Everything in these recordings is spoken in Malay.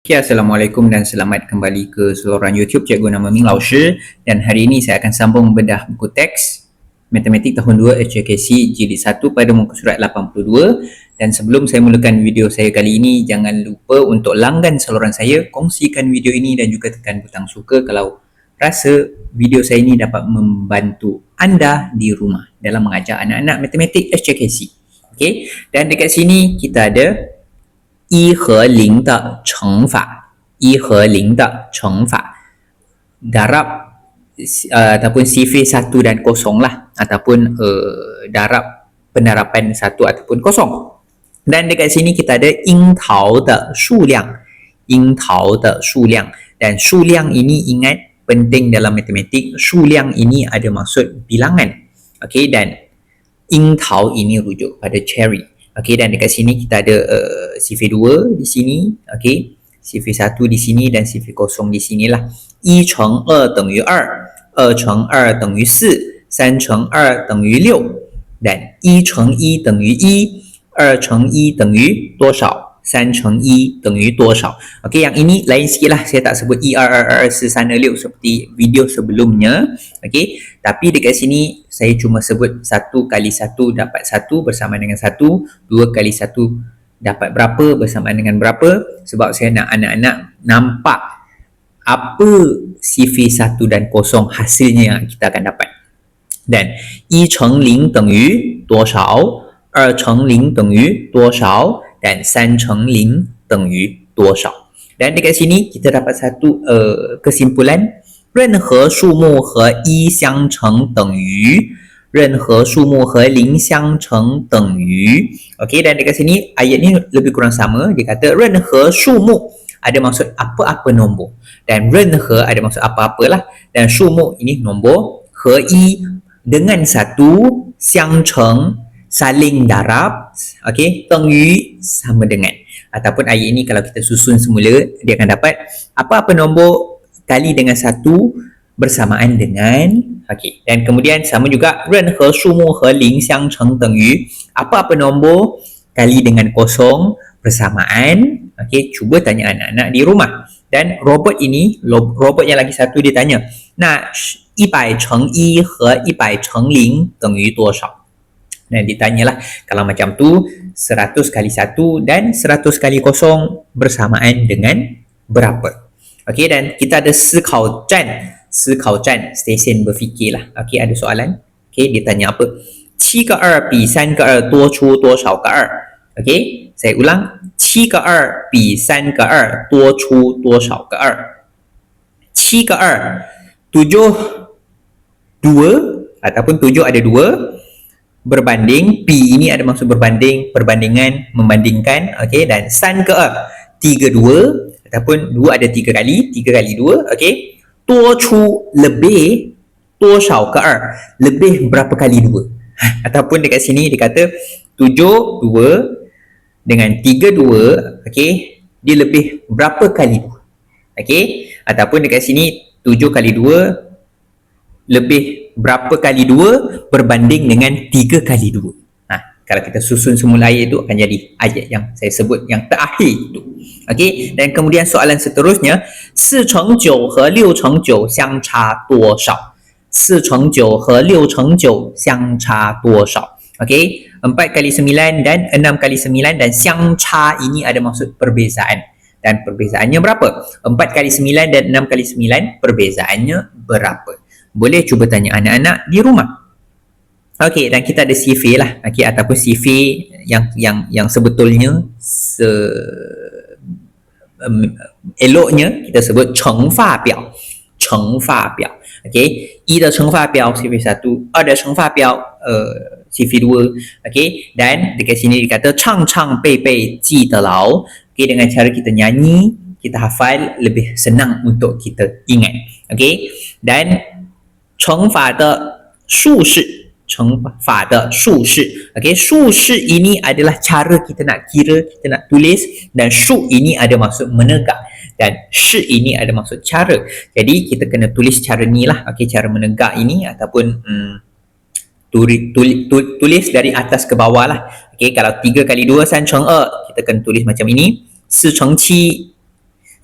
Okay, Assalamualaikum dan selamat kembali ke saluran YouTube Cikgu nama Ming Lao Shi, dan hari ini saya akan sambung bedah buku teks Matematik tahun 2 HKC Jilid 1 pada muka surat 82. Dan sebelum saya mulakan video saya kali ini, jangan lupa untuk langgan saluran saya, kongsikan video ini dan juga tekan butang suka kalau rasa video saya ini dapat membantu anda di rumah dalam mengajar anak-anak matematik HKC. Okay? Dan dekat sini kita ada 一和零的乘法，一和零的乘法 darab ataupun sifir 1 dan kosong lah, ataupun darab penerapan 1 ataupun kosong. Dan dekat sini kita ada 樱桃的数量，樱桃的数量, dan 数量ini ingat penting dalam matematik, 数量ini ada maksud bilangan. Okey, dan 樱桃 ini rujuk pada cherry. Okey, dan dekat sini kita ada sifir 2 di sini, okey, sifir 1 di sini dan sifir kosong di sinilah. 1乘2等于2， 2乘2等于4， 3乘2等于6， dan 1乘1等于1， 2乘1等于多少，3乘1等于多少. Okey, yang ini lain sikit lah, saya tak sebut 1, 2, 2, 4 sana 6 seperti video sebelumnya. Okey, tapi dekat sini saya cuma sebut 1 kali 1 dapat 1 bersama dengan 1, 2 kali 1 dapat berapa bersamaan dengan berapa, sebab saya nak anak-anak nampak apa sifir 1 dan kosong hasilnya yang kita akan dapat. Dan 1乘0等于多少，2乘0等于多少， dan 3乘0等于多少. Dan dekat sini kita dapat satu kesimpulan, 任何数目和1相乘等于，任何数目和0相乘等于. Okey, dan dekat sini ayat ni lebih kurang sama. Dia kata 任何数目ada maksud apa-apa nombor, dan 任何ada maksud apa-apalah, dan 数目ini nombor, 和1 dengan 1 相乘saling darab, okey, 等于sama dengan. Ataupun ayat ini kalau kita susun semula, dia akan dapat apa-apa nombor kali dengan 1 bersamaan dengan, okey. Dan kemudian sama juga 任何数目和0相乘等于apa-apa nombor kali dengan kosong bersamaan. Okey, cuba tanya anak-anak di rumah. Dan robot ini, robot yang lagi satu dia tanya, 那100乘1和100乘0等于多少? Dan ditanyalah kalau macam tu 100 kali 1 dan 100 kali kosong bersamaan dengan berapa. Okey, dan kita ada 思考站 stesen berfikirlah. Okey, ada soalan. Okey, dia tanya apa? 7个2比3个2多出多少个2? Okey, saya ulang. 7个2比3个2多出多少个2? 7个2, 7 2 ataupun 7 ada 2 berbanding, P ini ada maksud berbanding, perbandingan, membandingkan, okey, dan 3 ke 3 2 ataupun 2 ada 3 kali, 3 kali 2, okey. 多出 lebih 多少个2, lebih berapa kali 2. Ataupun dekat sini dia kata 7 2 dengan 3 2, okey, dia lebih berapa kali 2. Okey, ataupun dekat sini 7 kali 2 lebih berapa kali 2 berbanding dengan 3 kali 2. Kalau kita susun semula ayat itu akan jadi ayat yang saya sebut yang terakhir itu. Okey, dan kemudian soalan seterusnya, 4乘9和6乘9相差多少? 4乘9和6乘9相差多少? Okey, 4 kali 9 dan 6 kali 9, dan 相差 ini ada maksud perbezaan. Dan perbezaannya berapa? 4 kali 9 dan 6 kali 9 perbezaannya berapa? Boleh cuba tanya anak-anak di rumah. Okey, dan kita ada sifir lah, okey, ataupun sifir yang sebetulnya eloknya kita sebut 乘法表, 乘法表. Okey, 1的乘法表 sifir 1, 2的乘法表 sifir 2, okey, dan dekat sini dikata 唱唱背背记得牢. Okey, dengan cara kita nyanyi, kita hafal, lebih senang untuk kita ingat. Okey, dan 乘法的数式, 乘法的数式. Okey, 数式 ini adalah cara kita nak kira, kita nak tulis, dan 数 ini ada maksud menegak, dan 式 ini ada maksud cara. Jadi kita kena tulis cara ni lah, okey, cara menegak ini, ataupun tulis dari atas ke bawah lah. Okey, kalau 3 kali 2 3乘2, kita kena tulis macam ini. 4乘7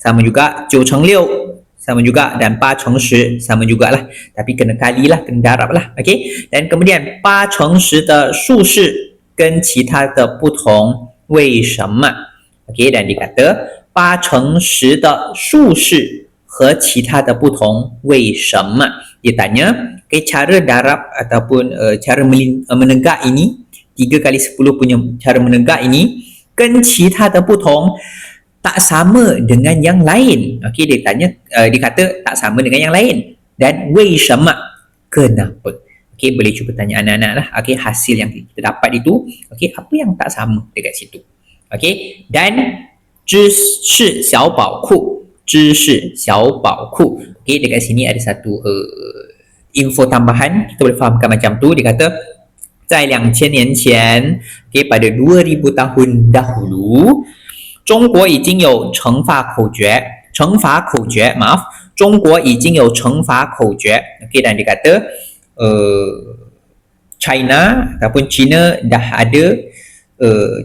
sama juga, 9乘6 sama juga, dan 8乘10 sama jugalah. Tapi kena kalilah, kena darab lah. Okey. Dan kemudian 8乘10的数式跟其他的不同，为什么？ Okey, dan dikata 8乘10的数式和其他的不同，为什么？ Dia tanya, okay, cara darab ataupun cara menegak ini, 3 kali 10 punya cara menegak ini, 跟其他的不同 tak sama dengan yang lain. Okey, dia tanya, dia kata tak sama dengan yang lain. Dan 为什么? Kenapa? Okey, boleh cuba tanya anak-anak lah. Okey, hasil yang kita dapat itu, okey, apa yang tak sama dekat situ? Okey, dan 知识小宝库，知识小宝库. Okey, dekat sini ada satu info tambahan, kita boleh fahamkan macam tu. Dia kata 在2000年前, okey, pada 2000 tahun dahulu, 中国已经有乘法口诀，maaf, 中国已经有乘法口诀. Okey, dan dia kata China ataupun China dah ada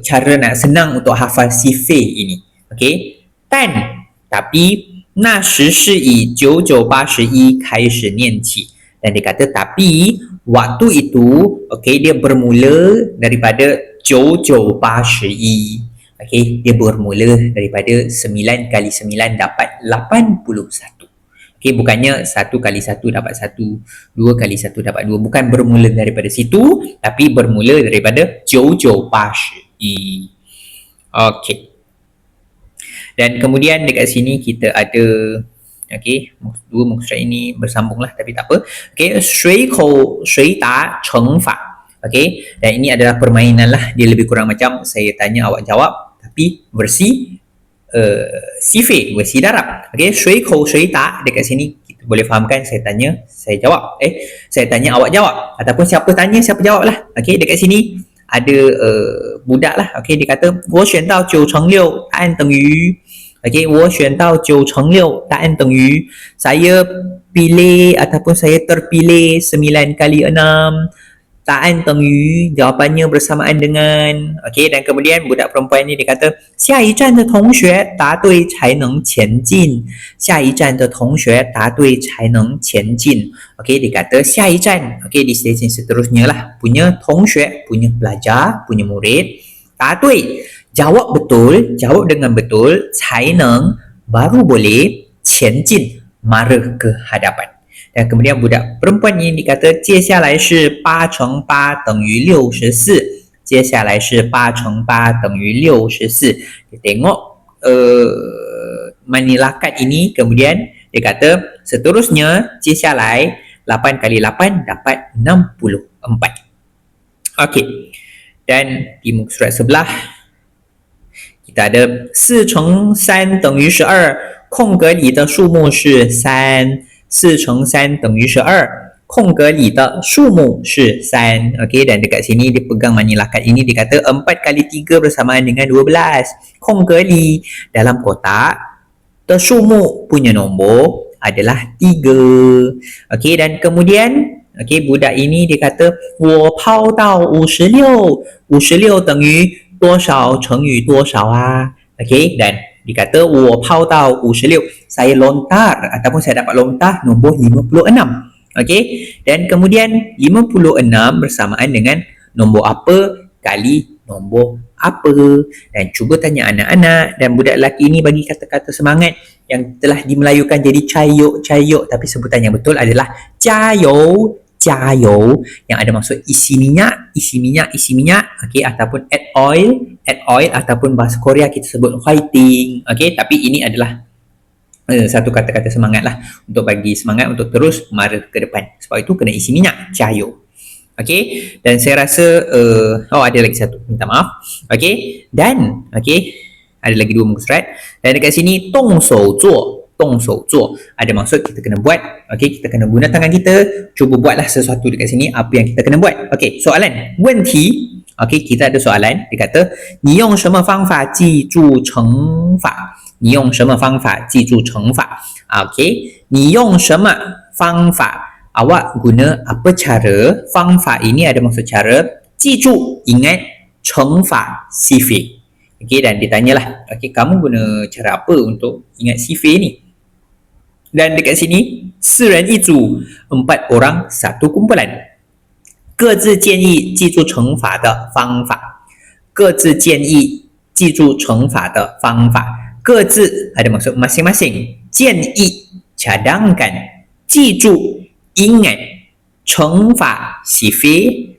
cara nak senang untuk hafal sifir ini. Okey, tapi 那时是以9981开始念起. Dan dia kata tapi waktu itu, okey, dia bermula daripada 9981. Okey, dia bermula daripada 9 kali 9 dapat 81. Okey, bukannya 1 kali 1 dapat 1, 2 kali 1 dapat 2. Bukan bermula daripada situ, tapi bermula daripada 9981. Okey. Dan kemudian dekat sini kita ada, okey, dua muka surat ini bersambunglah tapi tak apa. Okey, 随口随答乘法. Okey, dan ini adalah permainan lah. Dia lebih kurang macam saya tanya awak jawab, tapi versi sifir, versi darab. Okey, 随口随答, dekat sini kita boleh fahamkan saya tanya, saya jawab. Saya tanya, awak jawab. Ataupun siapa tanya, siapa jawab lah. Okey, dekat sini ada budak lah. Okey, dia kata 我选到9乘6 答案等于. Okey, 我选到9乘6 答案等于. Saya pilih ataupun saya terpilih 9 kali 6. 答案等于, jawapannya bersamaan dengan. Okey, dan kemudian budak perempuan ni dia kata 下一站的同学答对才能前进. 下一站的同学答对才能前进. Okey, dia kata 下一站, okey, di stesen seterusnya lah, punya 同学, punya pelajar, punya murid, 答对, jawab betul, jawab dengan betul, 才能, baru boleh, 前进, mara ke hadapan. Dan kemudian budak perempuan ini dikata 接下来是8乘8等于64. 接下来是8乘8等于64. Kita tengok manilakat ini, kemudian dia kata seterusnya 接下来 8 kali 8 dapat 64. Okey. Dan di muka surat sebelah kita ada 4乘3等于12. 空格里的数目是3. 4乘3等于12. 空格里的数目是3. Okey, dan dekat sini dia pegang manilakat ini, dia kata 4 kali 3 bersamaan dengan 12. 空格里, dalam kotak, 的数目 punya nombor adalah 3. Okey, dan kemudian, okey, budak ini dia kata 我抛到56. 56等于多少乘以多少啊? Okey, dan dia kata 我抛到56. Saya lontar ataupun saya dapat lontar nombor 56. Okey, dan kemudian 56 bersamaan dengan nombor apa kali nombor apa. Dan cuba tanya anak-anak, dan budak lelaki ini bagi kata-kata semangat yang telah dimelayukan jadi cayuk, tapi sebutan yang betul adalah jayou, yang ada maksud isi minyak, okey, ataupun add oil, ataupun bahasa Korea kita sebut whiting. Okey, tapi ini adalah satu kata-kata semangat lah, untuk bagi semangat untuk terus mara ke depan. Sebab itu kena isi minyak, jayou. Okey, dan saya rasa ada lagi satu, minta maaf. Okey, dan okey, ada lagi dua muka surat. Dan dekat sini 动手做ada maksud kita kena buat. Okey, kita kena guna tangan kita, cuba buatlah sesuatu dekat sini, apa yang kita kena buat. Okey, soalan, 问题. Okey, kita ada soalan, dia kata 你用什么方法记住乘法? 你用什么方法记住乘法? Okey, 你用什么方法? Awak guna apa cara? 方法 ini ada maksud cara, 记住, ingat, 乘法 sifir. Okey, dan ditanyalah, okey, kamu guna cara apa untuk ingat sifir ni? Dan dekat sini, 4人一组, 4 orang satu kumpulan. 各自建议记住乘法的方法。各自建议记住乘法的方法。各自 ada maksud masing-masing. 建议 cadangkan. 记住 ingat. 乘法 sifir.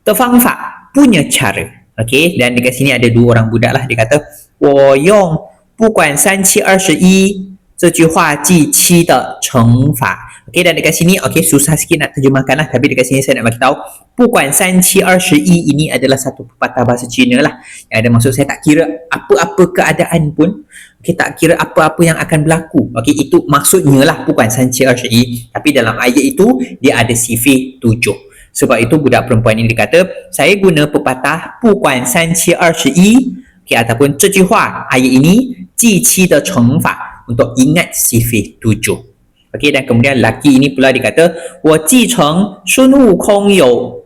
的方法 punya cara. Okey, dan dekat sini ada 2 orang budak lah. Dia kata, 我用不管3721这句话记7的乘法。Okey, dan dekat sini, okey, susah sikit nak terjemahkan lah. Tapi dekat sini saya nak beritahu, 不管3721 ini adalah satu pepatah bahasa Cina lah. Yang ada maksud saya tak kira apa-apa keadaan pun. Okey, tak kira apa-apa yang akan berlaku. Okey, itu maksudnya lah 不管3721. Tapi dalam ayat itu, dia ada sifir 7. Sebab itu budak perempuan ini dikata, saya guna pepatah 不管3721. Okey, ataupun 这句话 ayat ini 记7的乘法 untuk ingat sifir 7. Okey, dan kemudian lelaki ini pula dikata, 我继承孙悟空有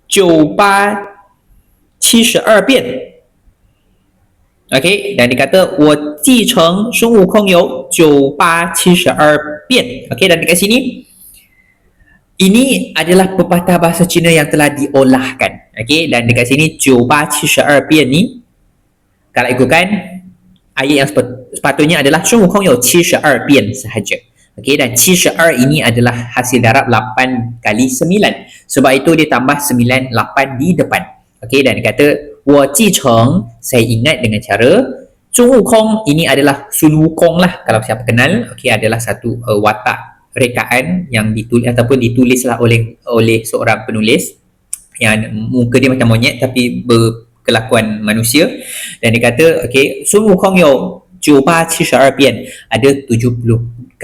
9872变. Okey, dan dikata, 我继承孙悟空有9872变. Okey, dan dekat sini, ini adalah pepatah bahasa Cina yang telah diolahkan. Okey, dan dekat sini 9872变ni, kalau ikutkan ayat yang sepatutnya adalah 孙悟空有72变 sahaja. Okey, dan 72 ini adalah hasil darab 8 kali 9. Sebab itu dia tambah 9, 8 di depan. Okey, dan dia kata, 我继承, saya ingat dengan cara, 孙悟空ini adalah Sun Wukong lah, kalau siapa kenal. Okey, adalah satu watak rekaan yang ditulis ataupun ditulislah oleh seorang penulis yang muka dia macam monyet tapi berkelakuan manusia. Dan dia kata, okey, Sun Wukong有9872变, ada 72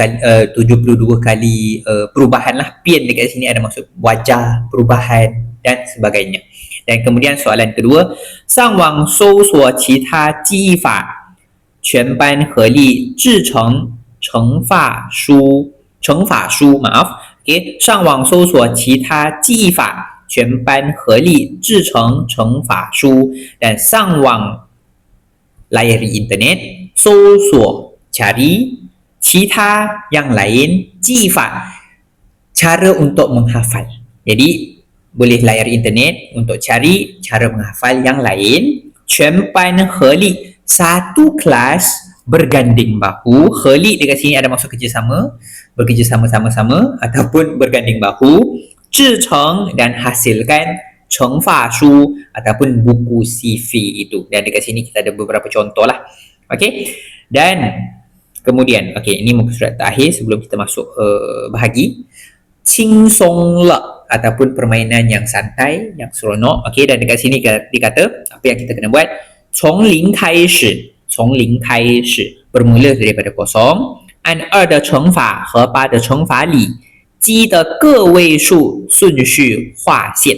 kali perubahan lah. Pian dekat sini ada maksud wajah, perubahan dan sebagainya. Dan kemudian soalan kedua, 上网搜索其他记忆法，全班合力制成乘法书。maaf. Okey, 上网搜索其他记忆法，全班合力制成乘法书。dan 上网 layari internet, 搜索 cari, 其他 yang lain, 记法 cara untuk menghafal. Jadi boleh layar internet untuk cari cara menghafal yang lain. 全班合力 satu kelas berganding bahu. 合力 dekat sini ada maksud kerjasama, bekerjasama sama-sama ataupun berganding bahu. 制成 dan hasilkan 乘法书 ataupun buku sifir itu. Dan dekat sini kita ada beberapa contoh lah. Okey, dan kemudian, okey, ini muka surat terakhir sebelum kita masuk bahagi. 轻松了 ataupun permainan yang santai, yang seronok. Okey, dan dekat sini dikata apa yang kita kena buat? 从零开始, 从零开始, bermula daripada kosong. 按2的乘法和8的乘法里鸡的个位数顺序划线。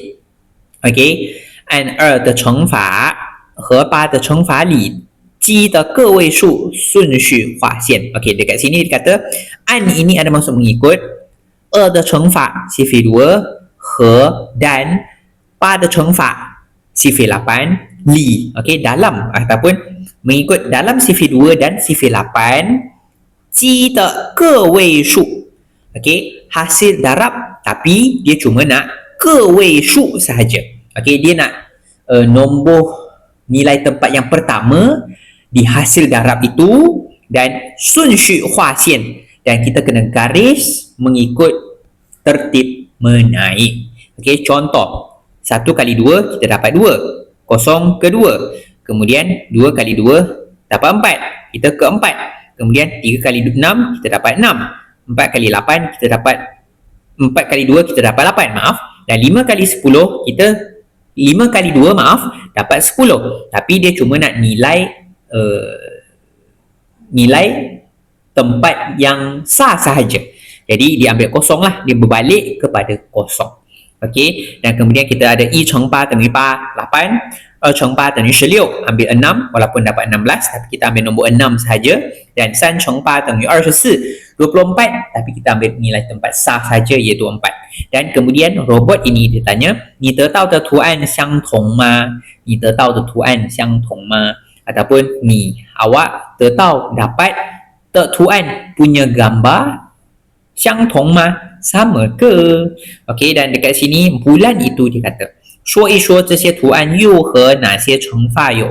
Okey, 按2的乘法和8的乘法里鸡的个位数顺序划线. Okey, dekat sini dikata 按 ini ada maksud mengikut, 2的乘法 sifir 2 和 dan 8的乘法 sifir 8 li. Okey, dalam ataupun mengikut dalam sifir 2 dan sifir 8 鸡的个位数. Okey, hasil darab tapi dia cuma nak个位数sahaja. Okey, dia nak nombor nilai tempat yang pertama di hasil darab itu dan 顺序划线, dan kita kena garis mengikut tertib menaik. Okey, contoh 1 kali 2 kita dapat 2, 0 ke 2, kemudian 2 kali 2 dapat 4, kita ke 4, kemudian 3 kali 6 kita dapat 6, 4 kali 8 kita dapat 4 kali 2 kita dapat 8, maaf, dan 5 kali 10 kita 5 kali 2 maaf dapat 10, tapi dia cuma nak nilai nilai tempat yang sah sahaja. Jadi dia ambil kosong lah, dia berbalik kepada kosong. Okey, dan kemudian kita ada 1 乘8等于8, 8, 2乘8等于16, ambil 6 walaupun dapat 16, tapi kita ambil nombor 6 sahaja. Dan 3乘8等于24, 24, tapi kita ambil nilai tempat sah sahaja iaitu 4. Dan kemudian robot ini dia tanya, 你得到的图案相同吗? 你得到的图案相同吗? Ataupun ni, awak tahu dapat Tuan punya gambar 相同吗？ sama ke? Okey, dan dekat sini bulan itu dia kata 说一说这些图案又和哪些乘法有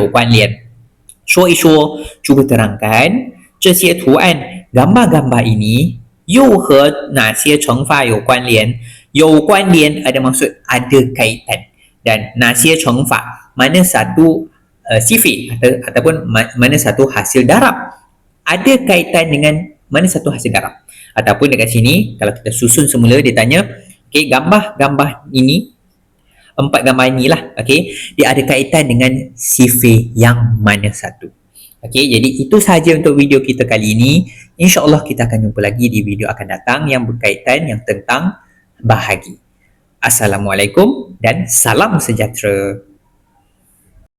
关联说一说 cuba terangkan 这些图案 gambar-gambar ini 又和哪些乘法有关联有关联 ada maksud ada kaitan dan 哪些乘法 mana satu sifat ataupun mana satu hasil darab ada kaitan dengan mana satu hasil darab ataupun dekat sini kalau kita susun semula dia tanya okey, gambar-gambar ini 4 gambar inilah okey, dia ada kaitan dengan sifat yang mana satu. Okey, jadi itu sahaja untuk video kita kali ini. InsyaAllah kita akan jumpa lagi di video akan datang yang berkaitan yang tentang bahagi. Assalamualaikum dan salam sejahtera.